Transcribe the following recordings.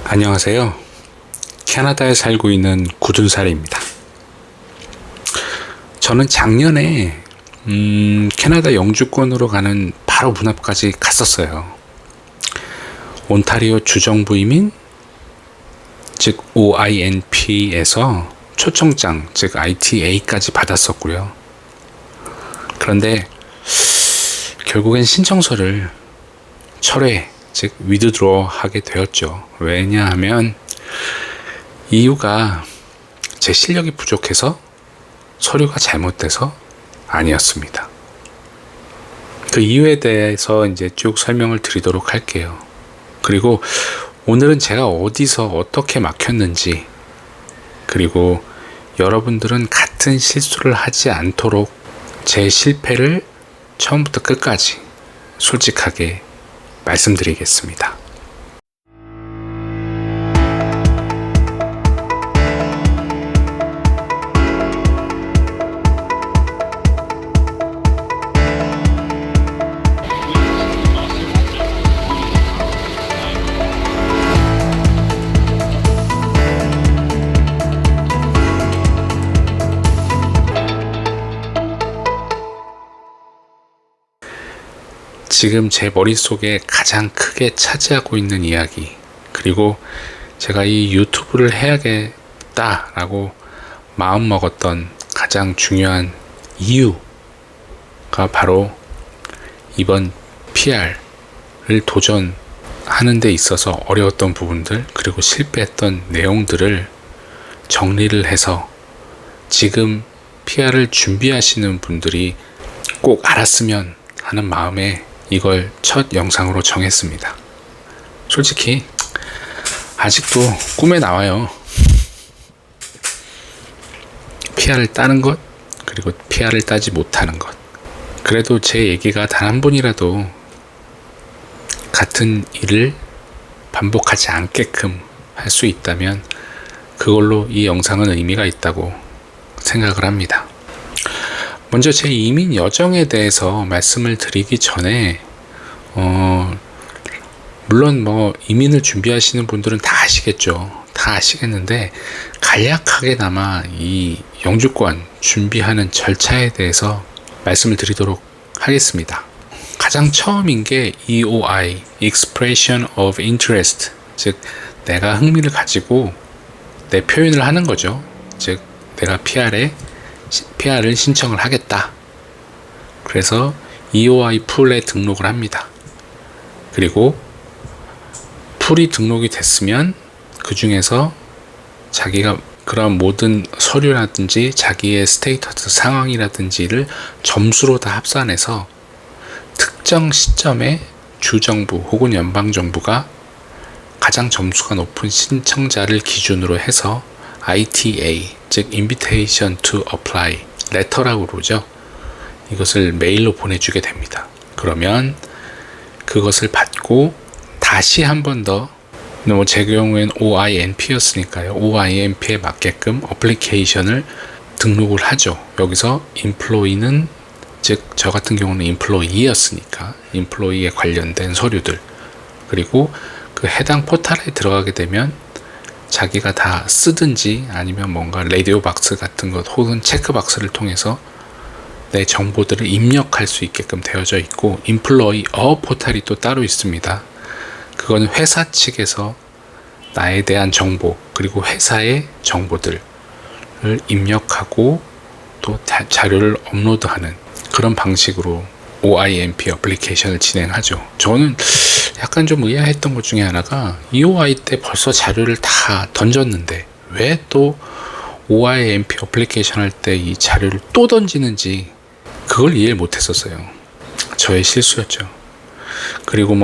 안녕하세요. 캐나다에 살고 있는 굳은살입니다. 저는 작년에 캐나다 영주권으로 가는 바로 문 앞까지 갔었어요. 온타리오 주정부 이민, 즉 OINP에서 초청장, 즉 ITA까지 받았었고요. 그런데 결국엔 신청서를 철회, 즉 위드드로 하게 되었죠. 왜냐하면 이유가 제 실력이 부족해서, 서류가 잘못돼서 아니었습니다. 그 이유에 대해서 이제 쭉 설명을 드리도록 할게요. 그리고 오늘은 제가 어디서 어떻게 막혔는지, 그리고 여러분들은 같은 실수를 하지 않도록 제 실패를 처음부터 끝까지 솔직하게 말씀드리겠습니다. 지금 제 머릿속에 가장 크게 차지하고 있는 이야기, 그리고 제가 이 유튜브를 해야겠다라고 마음먹었던 가장 중요한 이유가 바로 이번 PR을 도전하는 데 있어서 어려웠던 부분들, 그리고 실패했던 내용들을 정리를 해서 지금 PR을 준비하시는 분들이 꼭 알았으면 하는 마음에 이걸 첫 영상으로 정했습니다. 솔직히 아직도 꿈에 나와요. PR을 따는 것, 그리고 PR을 따지 못하는 것. 그래도 제 얘기가 단 한 분이라도 같은 일을 반복하지 않게끔 할 수 있다면 그걸로 이 영상은 의미가 있다고 생각을 합니다. 먼저 제 이민 여정에 대해서 말씀을 드리기 전에 물론 이민을 준비하시는 분들은 다 아시겠죠. 다 아시겠는데 간략하게나마 이 영주권 준비하는 절차에 대해서 말씀을 드리도록 하겠습니다. 가장 처음인 게 EOI, Expression of Interest, 즉 내가 흥미를 가지고 내 표현을 하는 거죠. 즉 내가 PR을 신청을 하겠다. 그래서 EOI 풀에 등록을 합니다. 그리고 풀이 등록이 됐으면 그 중에서 자기가 그런 모든 서류라든지 자기의 스테이터스 상황이라든지를 점수로 다 합산해서 특정 시점에 주정부 혹은 연방정부가 가장 점수가 높은 신청자를 기준으로 해서 ITA, 즉 Invitation to Apply Letter라고 그러죠. 이것을 메일로 보내주게 됩니다. 그러면 그것을 받고 다시 한 번 더, 제 경우엔 OINP였으니까요. OINP에 맞게끔 어플리케이션을 등록을 하죠. 여기서 employee는, 즉 저 같은 경우는 employee였으니까 employee에 관련된 서류들, 그리고 그 해당 포털에 들어가게 되면 자기가 다 쓰든지 아니면 뭔가 라디오 박스 같은 것 혹은 체크박스를 통해서 내 정보들을 입력할 수 있게끔 되어져 있고, 임플로이어 포털이 또 따로 있습니다. 그건 회사 측에서 나에 대한 정보, 그리고 회사의 정보들을 입력하고 또 자료를 업로드하는 그런 방식으로 OINP 어플리케이션을 진행하죠. 저는 약간 좀 의아했던 것 중에 하나가 EOI 때 벌써 자료를 다 던졌는데 왜 또 OINP 어플리케이션 할 때 이 자료를 또 던지는지 그걸 이해를 못했었어요. 저의 실수였죠. 그리고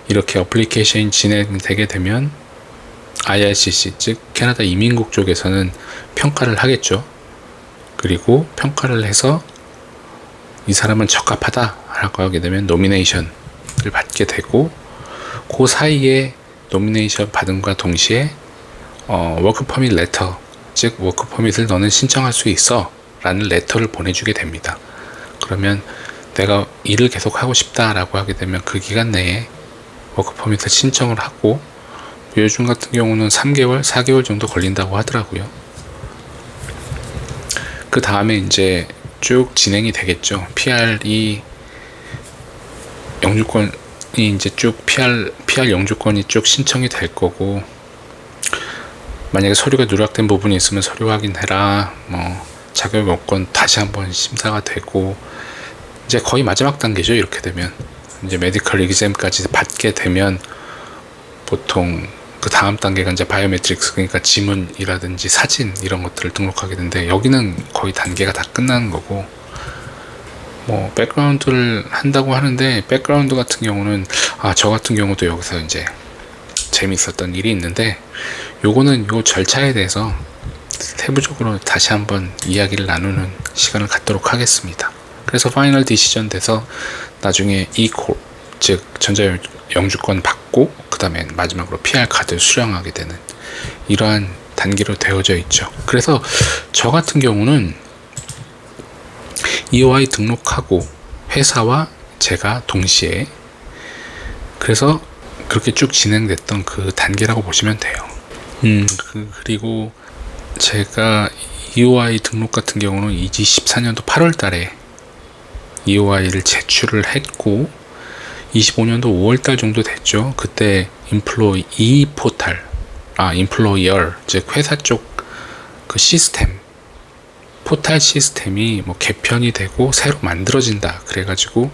이렇게 어플리케이션이 진행되게 되면 IRCC, 즉 캐나다 이민국 쪽에서는 평가를 하겠죠. 그리고 평가를 해서 이 사람은 적합하다라고 하게 되면 노미네이션을 받게 되고, 그 사이에 노미네이션 받음과 동시에 워크 퍼밋 레터, 즉 워크 퍼밋을 너는 신청할 수 있어 라는 레터를 보내주게 됩니다. 그러면 내가 일을 계속 하고 싶다라고 하게 되면 그 기간 내에 워크 퍼밋을 신청을 하고 요즘 같은 경우는 3개월, 4개월 정도 걸린다고 하더라고요. 그 다음에 이제 쭉 진행이 되겠죠. PR이 영주권이 이제 쭉 PR 영주권이 쭉 신청이 될 거고, 만약에 서류가 누락된 부분이 있으면 서류 확인해라, 뭐 자격 요건 다시 한번 심사가 되고, 이제 거의 마지막 단계죠. 이렇게 되면 이제 메디컬 exam까지 받게 되면 보통 그 다음 단계가 이제 바이오메트릭스, 그러니까 지문이라든지 사진 이런 것들을 등록하게 되는데, 여기는 거의 단계가 다 끝나는 거고, 뭐 백그라운드를 한다고 하는데, 백그라운드 같은 경우는 저 같은 경우도 여기서 이제 재미있었던 일이 있는데, 요거는 요 절차에 대해서 세부적으로 다시 한번 이야기를 나누는 시간을 갖도록 하겠습니다. 그래서 파이널 디시전 돼서 나중에 즉 전자 영주권 받고 그 다음에 마지막으로 PR 카드 수령하게 되는 이러한 단계로 되어져 있죠. 그래서 저 같은 경우는 EOI 등록하고 회사와 제가 동시에, 그래서 그렇게 쭉 진행됐던 그 단계라고 보시면 돼요. 그리고 제가 EOI 등록 같은 경우는 2014년도 8월 달에 EOI를 제출을 했고, 25년도 5월달 정도 됐죠. 그때 인플로이 포탈, 인플로이어, 즉 회사 쪽 그 시스템, 포탈 시스템이 뭐 개편이 되고 새로 만들어진다 그래가지고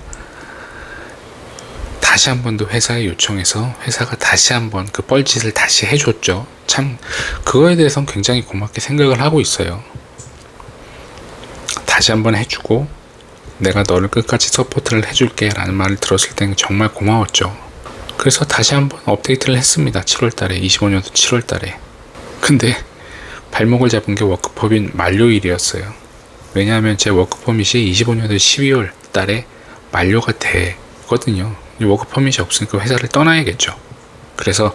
다시 한 번 더 회사에 요청해서 회사가 다시 한번 그 뻘짓을 다시 해줬죠. 참 그거에 대해서는 굉장히 고맙게 생각을 하고 있어요. 다시 한번 해주고 내가 너를 끝까지 서포트를 해줄게 라는 말을 들었을 때는 정말 고마웠죠. 그래서 다시 한번 업데이트를 했습니다. 7월달에, 25년도 7월달에. 근데 발목을 잡은 게 워크퍼밋 만료일이었어요. 왜냐하면 제 워크퍼밋이 25년도 12월 달에 만료가 되거든요. 워크퍼밋이 없으니까 회사를 떠나야겠죠. 그래서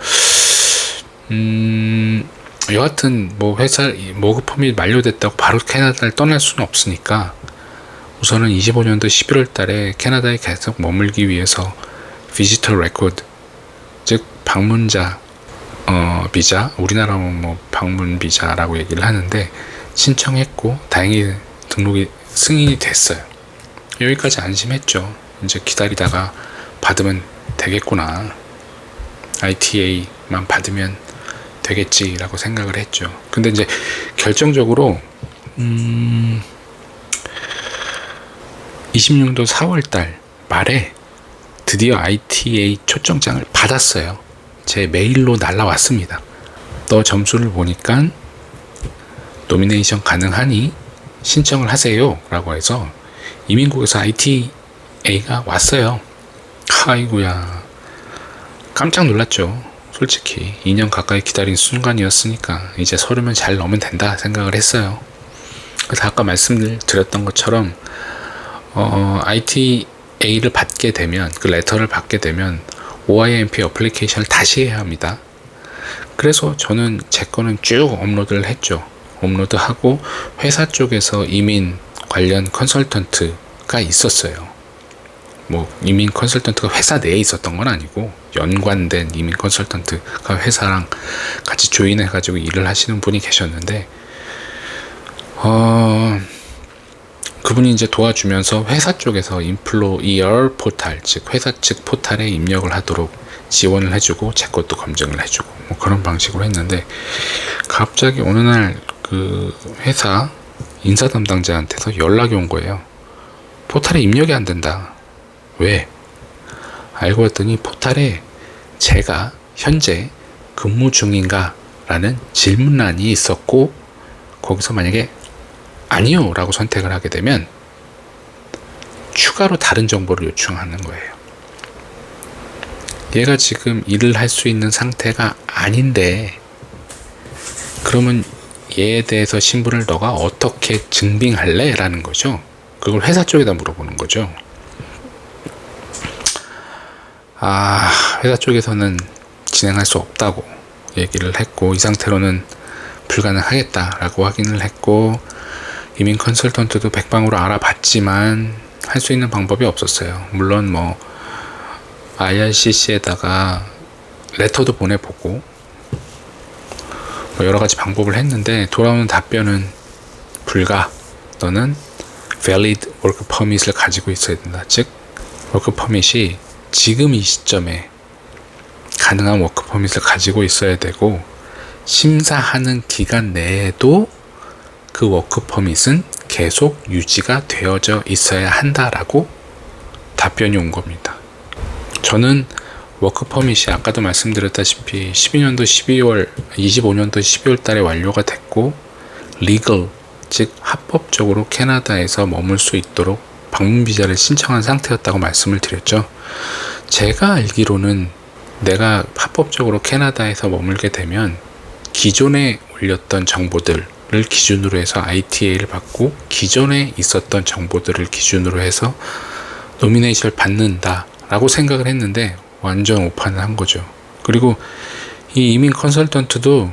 여하튼 뭐 회사 워크퍼밋 만료됐다고 바로 캐나다를 떠날 수는 없으니까 우선은 25년도 11월 달에 캐나다에 계속 머물기 위해서 비지터 레코드, 즉 방문자 비자, 우리나라는 뭐 방문 비자라고 얘기를 하는데, 신청했고 다행히 등록이 승인이 됐어요. 여기까지 안심했죠. 이제 기다리다가 받으면 되겠구나, ITA만 받으면 되겠지라고 생각을 했죠. 근데 이제 결정적으로 20년도 4월달 말에 드디어 ITA 초청장을 받았어요. 제 메일로 날라왔습니다. 너 점수를 보니까 노미네이션 가능하니 신청을 하세요 라고 해서 이민국에서 ITA가 왔어요. 아이고야, 깜짝 놀랐죠. 솔직히 2년 가까이 기다린 순간이었으니까 이제 서류만 잘 넣으면 된다 생각을 했어요. 그래서 아까 말씀드렸던 것처럼 ITA를 받게 되면, 그 레터를 받게 되면 OIMP 어플리케이션을 다시 해야 합니다. 그래서 저는 제 거는 쭉 업로드를 했죠. 업로드하고 회사 쪽에서 이민 관련 컨설턴트가 있었어요. 뭐 이민 컨설턴트가 회사 내에 있었던 건 아니고 연관된 이민 컨설턴트가 회사랑 같이 조인해가지고 일을 하시는 분이 계셨는데, 그분이 이제 도와주면서 회사 쪽에서 인플로이어 포탈, 즉 회사 측 포탈에 입력을 하도록 지원을 해주고 제 것도 검증을 해주고 뭐 그런 방식으로 했는데, 갑자기 어느 날 그 회사 인사 담당자한테서 연락이 온 거예요. 포탈에 입력이 안 된다. 왜? 알고 봤더니 포탈에 제가 현재 근무 중인가 라는 질문란이 있었고, 거기서 만약에 아니요 라고 선택을 하게 되면 추가로 다른 정보를 요청하는 거예요. 얘가 지금 일을 할 수 있는 상태가 아닌데, 그러면 얘에 대해서 신분을 너가 어떻게 증빙할래? 라는 거죠. 그걸 회사 쪽에다 물어보는 거죠. 회사 쪽에서는 진행할 수 없다고 얘기를 했고, 이 상태로는 불가능하겠다라고 확인을 했고, 이민 컨설턴트도 백방으로 알아봤지만 할 수 있는 방법이 없었어요. 물론 뭐 IRCC에다가 레터도 보내보고 뭐 여러 가지 방법을 했는데 돌아오는 답변은 불가. 너는 valid work permit을 가지고 있어야 된다. 즉 work permit이 지금 이 시점에 가능한 워크 퍼밋을 가지고 있어야 되고, 심사하는 기간 내에도 그 워크 퍼밋은 계속 유지가 되어져 있어야 한다라고 답변이 온 겁니다. 저는 워크 퍼밋이 아까도 말씀드렸다시피 12년도 12월, 25년도 12월 달에 완료가 됐고, legal, 즉 합법적으로 캐나다에서 머물 수 있도록 방문 비자를 신청한 상태였다고 말씀을 드렸죠. 제가 알기로는 내가 합법적으로 캐나다에서 머물게 되면 기존에 올렸던 정보들을 기준으로 해서 ITA를 받고, 기존에 있었던 정보들을 기준으로 해서 노미네이션을 받는다 라고 생각을 했는데 완전 오판을 한 거죠. 그리고 이 이민 컨설턴트도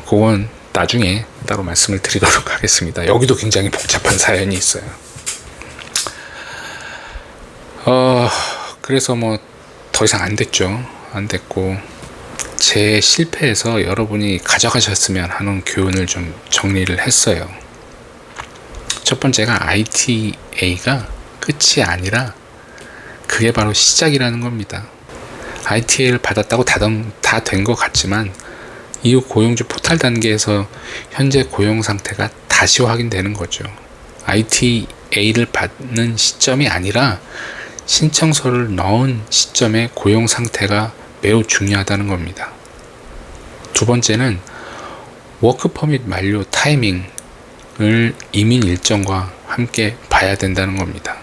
그건 나중에 따로 말씀을 드리도록 하겠습니다. 여기도 굉장히 복잡한 사연이 있어요. 그래서 뭐 더 이상 안 됐죠. 안 됐고, 제 실패에서 여러분이 가져가셨으면 하는 교훈을 좀 정리를 했어요. 첫 번째가 ITA가 끝이 아니라 그게 바로 시작이라는 겁니다. ITA를 받았다고 다 된 것 같지만 이후 고용주 포탈 단계에서 현재 고용 상태가 다시 확인되는 거죠. ITA를 받는 시점이 아니라 신청서를 넣은 시점의 고용 상태가 매우 중요하다는 겁니다. 두 번째는 워크 퍼밋 만료 타이밍을 이민 일정과 함께 봐야 된다는 겁니다.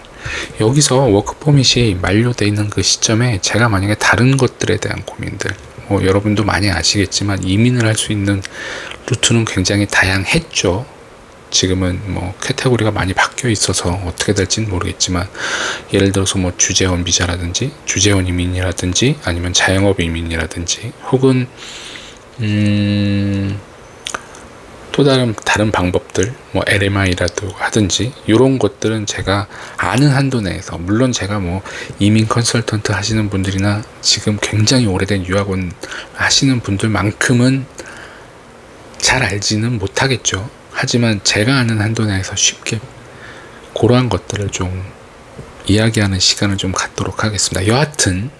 여기서 워크 퍼밋이 만료되어 있는 그 시점에 제가 만약에 다른 것들에 대한 고민들, 여러분도 많이 아시겠지만 이민을 할 수 있는 루트는 굉장히 다양했죠. 지금은 뭐 카테고리가 많이 바뀌어 있어서 어떻게 될지는 모르겠지만, 예를 들어서 뭐 주재원 비자라든지 주재원 이민이라든지 아니면 자영업 이민이라든지 혹은 또 다른 방법들, 뭐 LMI라도 하든지, 이런 것들은 제가 아는 한도 내에서, 물론 제가 뭐 이민 컨설턴트 하시는 분들이나 지금 굉장히 오래된 유학원 하시는 분들만큼은 잘 알지는 못하겠죠. 하지만 제가 아는 한도 내에서 쉽게 그러한 것들을 좀 이야기하는 시간을 좀 갖도록 하겠습니다. 여하튼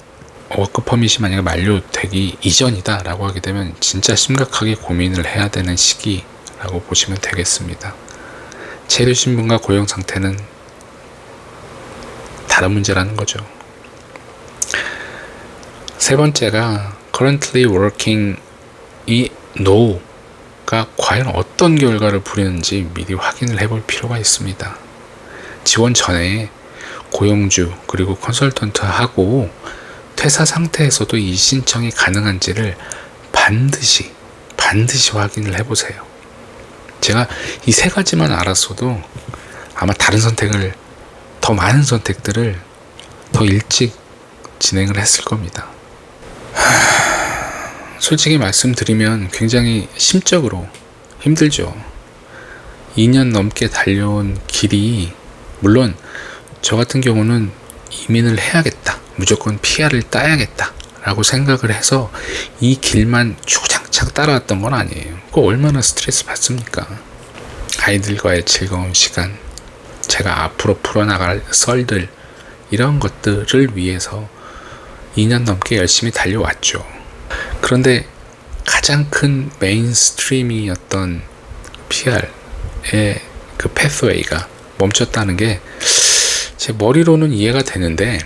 워크 퍼밋이 만약에 만료되기 이전이다 라고 하게 되면 진짜 심각하게 고민을 해야 되는 시기라고 보시면 되겠습니다. 체류 신분과 고용 상태는 다른 문제라는 거죠. 세 번째가 currently working 이 no가 과연 어떤 결과를 부리는지 미리 확인을 해볼 필요가 있습니다. 지원 전에 고용주 그리고 컨설턴트하고 퇴사 상태에서도 이 신청이 가능한지를 반드시 확인을 해보세요. 제가 이 세 가지만 알았어도 아마 더 많은 선택들을 더 일찍 진행을 했을 겁니다. 솔직히 말씀드리면 굉장히 심적으로 힘들죠. 2년 넘게 달려온 길이, 물론 저 같은 경우는 이민을 해야겠다, 무조건 PR을 따야겠다 라고 생각을 해서 이 길만 주구장창 따라왔던 건 아니에요. 그거 얼마나 스트레스 받습니까? 아이들과의 즐거운 시간, 제가 앞으로 풀어나갈 썰들, 이런 것들을 위해서 2년 넘게 열심히 달려왔죠. 그런데 가장 큰 메인스트림이었던 PR의 그 패스웨이가 멈췄다는 게 제 머리로는 이해가 되는데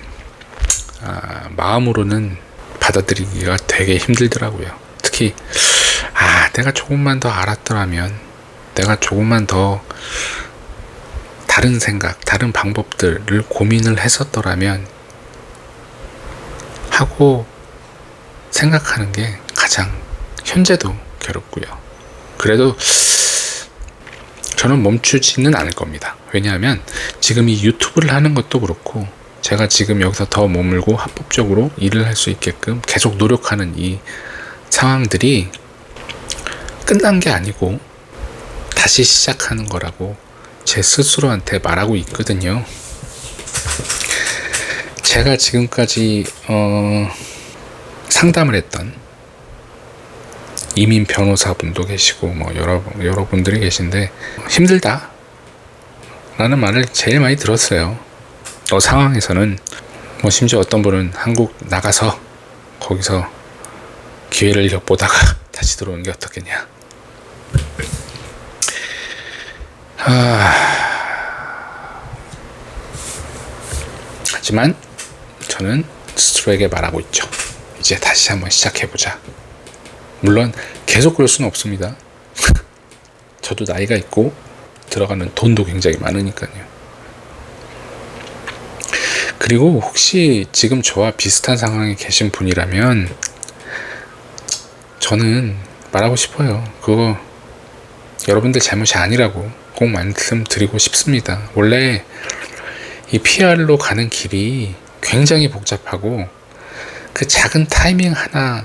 마음으로는 받아들이기가 되게 힘들더라고요. 특히 내가 조금만 더 알았더라면, 내가 조금만 더 다른 생각, 다른 방법들을 고민을 했었더라면 하고 생각하는 게 가장 현재도 괴롭고요. 그래도 저는 멈추지는 않을 겁니다. 왜냐하면 지금 이 유튜브를 하는 것도 그렇고, 제가 지금 여기서 더 머물고 합법적으로 일을 할 수 있게끔 계속 노력하는 이 상황들이 끝난 게 아니고 다시 시작하는 거라고 제 스스로한테 말하고 있거든요. 제가 지금까지 상담을 했던 이민 변호사분도 계시고 뭐 여러 분들이 계신데 힘들다 라는 말을 제일 많이 들었어요. 상황에서는 뭐 심지어 어떤 분은 한국 나가서 거기서 기회를 엿보다가 다시 들어오는 게 어떻겠냐. 하지만 저는 스스로에게 말하고 있죠. 이제 다시 한번 시작해보자. 물론 계속 그럴 수는 없습니다. 저도 나이가 있고 들어가는 돈도 굉장히 많으니까요. 그리고 혹시 지금 저와 비슷한 상황에 계신 분이라면 저는 말하고 싶어요. 그거 여러분들 잘못이 아니라고 꼭 말씀드리고 싶습니다. 원래 이 PR로 가는 길이 굉장히 복잡하고 그 작은 타이밍 하나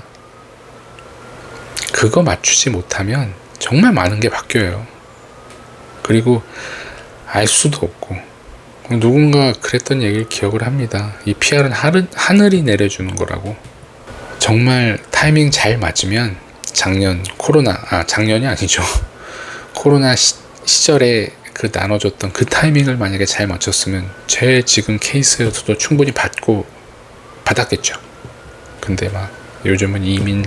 그거 맞추지 못하면 정말 많은 게 바뀌어요. 그리고 알 수도 없고 누군가 그랬던 얘기를 기억을 합니다. 이 PR은 하늘이 내려주는 거라고. 정말 타이밍 잘 맞으면 작년이 아니죠. 코로나 시절에 그 나눠줬던 그 타이밍을 만약에 잘 맞췄으면 제 지금 케이스여서도 충분히 받았겠죠. 근데 막 요즘은 이민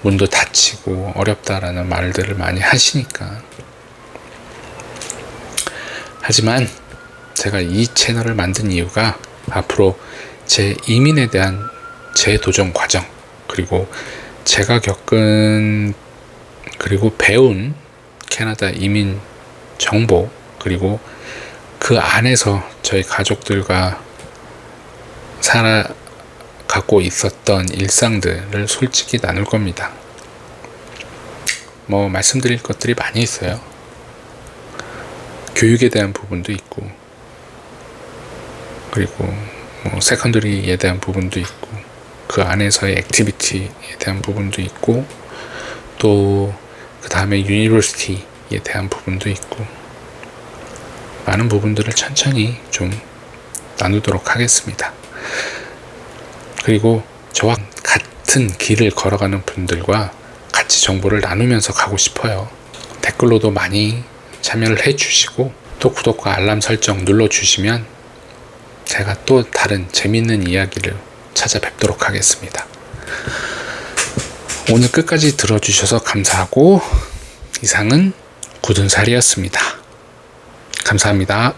문도 닫히고 어렵다라는 말들을 많이 하시니까. 하지만 제가 이 채널을 만든 이유가 앞으로 제 이민에 대한 재도전 과정, 그리고 제가 겪은 그리고 배운 캐나다 이민 정보, 그리고 그 안에서 저희 가족들과 살아가고 있었던 일상들을 솔직히 나눌 겁니다. 뭐 말씀드릴 것들이 많이 있어요. 교육에 대한 부분도 있고, 그리고 뭐 세컨더리에 대한 부분도 있고, 그 안에서의 액티비티에 대한 부분도 있고, 또 그 다음에 유니버시티에 대한 부분도 있고, 많은 부분들을 천천히 좀 나누도록 하겠습니다. 그리고 저와 같은 길을 걸어가는 분들과 같이 정보를 나누면서 가고 싶어요. 댓글로도 많이 참여를 해주시고, 또 구독과 알람 설정 눌러주시면 제가 또 다른 재밌는 이야기를 찾아뵙도록 하겠습니다. 오늘 끝까지 들어주셔서 감사하고, 이상은 굳은살이었습니다. 감사합니다.